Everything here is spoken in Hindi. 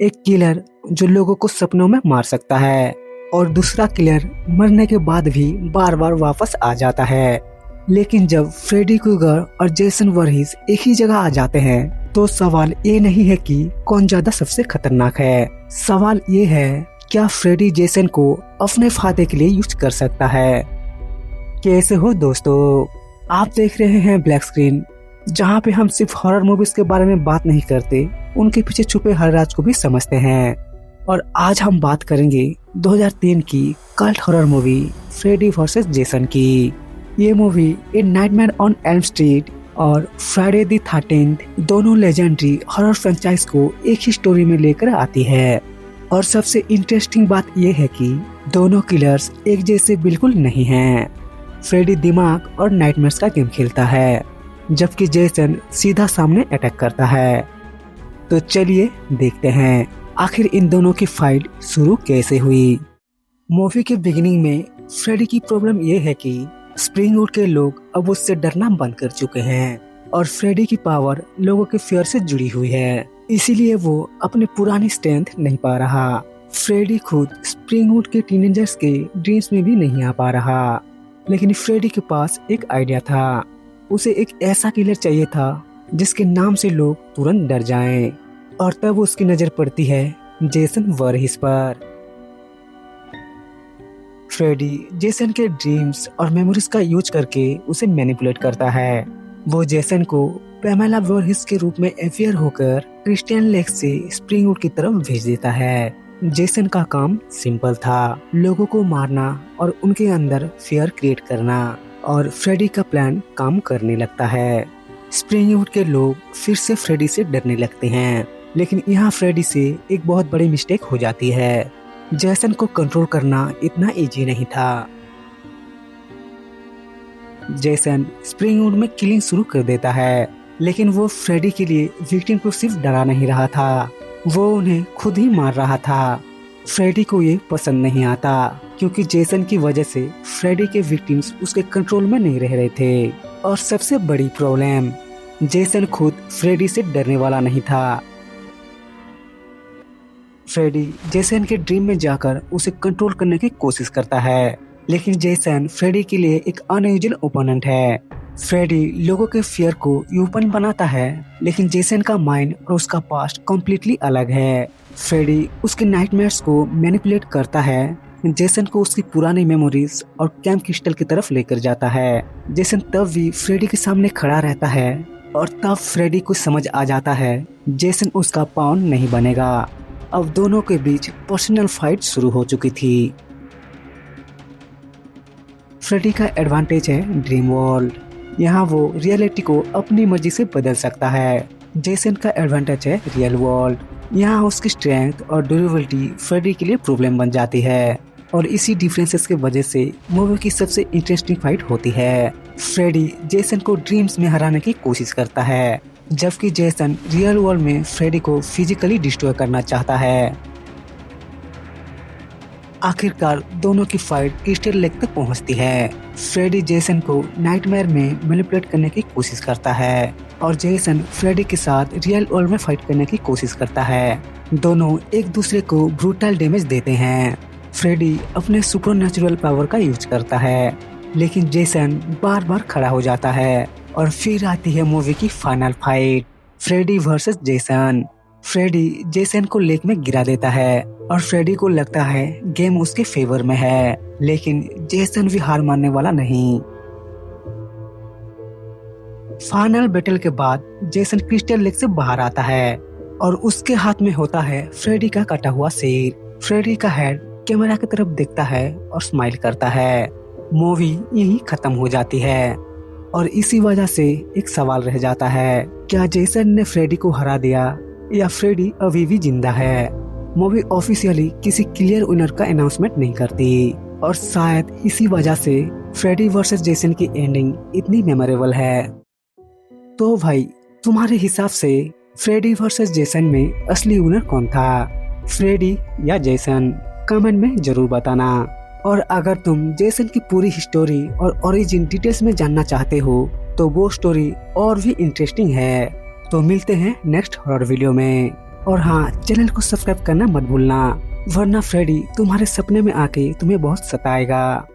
एक किलर जो लोगों को सपनों में मार सकता है और दूसरा किलर मरने के बाद भी बार बार वापस आ जाता है। लेकिन जब फ्रेडी क्रूगर और जेसन वरहीस एक ही जगह आ जाते हैं तो सवाल ये नहीं है कि कौन ज्यादा सबसे खतरनाक है। सवाल ये है, क्या फ्रेडी जेसन को अपने फायदे के लिए यूज कर सकता है। कैसे हो दोस्तों, आप देख रहे हैं ब्लैक स्क्रीन, जहाँ पे हम सिर्फ हॉरर मूवीज के बारे में बात नहीं करते, उनके पीछे छुपे हर राज को भी समझते हैं। और आज हम बात करेंगे 2003 की cult horror movie Freddy versus Jason की। ये movie a nightmare on Elm Street और फ्राइडे द 13th दोनों लेजेंडरी हॉरर फ्रेंचाइज को एक ही स्टोरी में लेकर आती है। और सबसे इंटरेस्टिंग बात यह है कि दोनों किलर्स एक जैसे बिल्कुल नहीं हैं। फ्रेडी दिमाग और नाइटमेयर्स का गेम खेलता है, जबकि जेसन सीधा सामने अटैक करता है। तो चलिए देखते हैं आखिर इन दोनों की फाइट शुरू कैसे हुई। मूवी के बिगिनिंग में फ्रेडी की प्रॉब्लम यह है कि स्प्रिंगवुड के लोग अब उससे डरना बंद कर चुके हैं और फ्रेडी की पावर लोगों के फियर से जुड़ी हुई है, इसीलिए वो अपने पुरानी स्ट्रेंथ नहीं पा रहा। फ्रेडी खुद स्प्रिंगवुड के टीनेजर्स के ड्रीम्स में भी नहीं आ पा रहा। लेकिन फ्रेडी के पास एक आइडिया था। उसे एक ऐसा किलर चाहिए था जिसके नाम से लोग तुरंत डर जाएं। और तब उसकी नजर पड़ती है जेसन वरहीस पर। फ्रेडी जेसन के ड्रीम्स और मेमोरीज का यूज करके उसे मैनिपुलेट करता है। वो जेसन को पैमेला वरहीस के रूप में अपियर होकर क्रिस्टियन लेक से स्प्रिंगवुड की तरफ भेज देता है। जेसन का काम सिंपल था, लोगों को मारना और उनके अंदर फियर क्रिएट करना। और फ्रेडी का प्लान काम करने लगता है। स्प्रिंगवुड के लोग फिर से फ्रेडी से डरने लगते हैं, लेकिन यहाँ फ्रेडी से एक बहुत बड़ी मिस्टेक हो जाती है। जेसन को कंट्रोल करना इतना इजी नहीं था। जेसन स्प्रिंगवुड में किलिंग शुरू कर देता है, लेकिन वो फ्रेडी के लिए विक्टिम को सिर्फ डरा नहीं रहा था, वो उन्हें खुद ही मार रहा था। फ्रेडी को ये पसंद नहीं आता क्योंकि जेसन की वजह से फ्रेडी के विक्टिम्स उसके कंट्रोल में नहीं रह रहे थे। और सबसे बड़ी प्रॉब्लम, जेसन खुद फ्रेडी से डरने वाला नहीं था। फ्रेडी जेसन के ड्रीम में जाकर उसे कंट्रोल करने की कोशिश करता है, लेकिन जेसन फ्रेडी के लिए एक अनयूजुअल ओपोनेंट है। फ्रेडी लोगों के फियर को यूपन बनाता है, लेकिन जेसन का माइंड और उसका पास्ट कम्प्लीटली अलग है। फ्रेडी उसके नाइटमेयर्स को मैनिपुलेट करता है, जेसन को उसकी पुरानी मेमोरीज और कैंप क्रिस्टल की तरफ लेकर जाता है। जेसन तब भी फ्रेडी के सामने खड़ा रहता है और तब फ्रेडी को समझ आ जाता है जेसन उसका पाउन नहीं बनेगा। अब दोनों के बीच पर्सनल फाइट शुरू हो चुकी थी। फ्रेडी का एडवांटेज है ड्रीम वर्ल्ड, यहाँ वो रियलिटी को अपनी मर्जी से बदल सकता है। जेसन का एडवांटेज है रियल वर्ल्ड, यहाँ उसकी स्ट्रेंथ और ड्यूरेबिलिटी फ्रेडी के लिए प्रॉब्लम बन जाती है। और इसी डिफरेंसेस के वजह से मूवी की सबसे इंटरेस्टिंग फाइट होती है। फ्रेडी जेसन को ड्रीम्स में हराने की कोशिश करता है, जबकि जेसन रियल वर्ल्ड में फ्रेडी को फिजिकली डिस्ट्रॉय करना चाहता है। आखिरकार दोनों की फाइट क्रिस्टल लेक तक पहुंचती है। फ्रेडी जेसन को नाइटमेयर में मैनिपुलेट करने की कोशिश करता है और जेसन फ्रेडी के साथ रियल वर्ल्ड में फाइट करने की कोशिश करता है। दोनों एक दूसरे को ब्रूटल डैमेज देते हैं। फ्रेडी अपने सुपरनैचुरल पावर का यूज करता है, लेकिन जेसन बार बार खड़ा हो जाता है। और फिर आती है मूवी की final fight, Freddy versus Jason. Freddy Jason को लेक में गिरा देता है और फ्रेडी को लगता है गेम उसके फेवर में है, लेकिन जेसन भी हार मानने वाला नहीं। फाइनल बैटल के बाद जेसन क्रिस्टल लेक से बाहर आता है और उसके हाथ में होता है फ्रेडी का कटा हुआ सिर। फ्रेडी का हेड कैमरा की तरफ देखता है और स्माइल करता है। मूवी यहीं खत्म हो जाती है और इसी वजह से एक सवाल रह जाता है, क्या जेसन ने फ्रेडी को हरा दिया या फ्रेडी अभी भी जिंदा है। मूवी ऑफिशियली किसी क्लियर विनर का अनाउंसमेंट नहीं करती और शायद इसी वजह से फ्रेडी वर्सेस जेसन की एंडिंग इतनी मेमोरेबल है। तो भाई, तुम्हारे हिसाब से फ्रेडी वर्सेस जेसन में असली विनर कौन था, फ्रेडी या जेसन? कमेंट में जरूर बताना। और अगर तुम जेसन की पूरी हिस्टोरी और ओरिजिन डिटेल्स में जानना चाहते हो तो वो स्टोरी और भी इंटरेस्टिंग है। तो मिलते हैं नेक्स्ट हॉरर वीडियो में। और हाँ, चैनल को सब्सक्राइब करना मत भूलना, वरना फ्रेडी तुम्हारे सपने में आके तुम्हें बहुत सताएगा।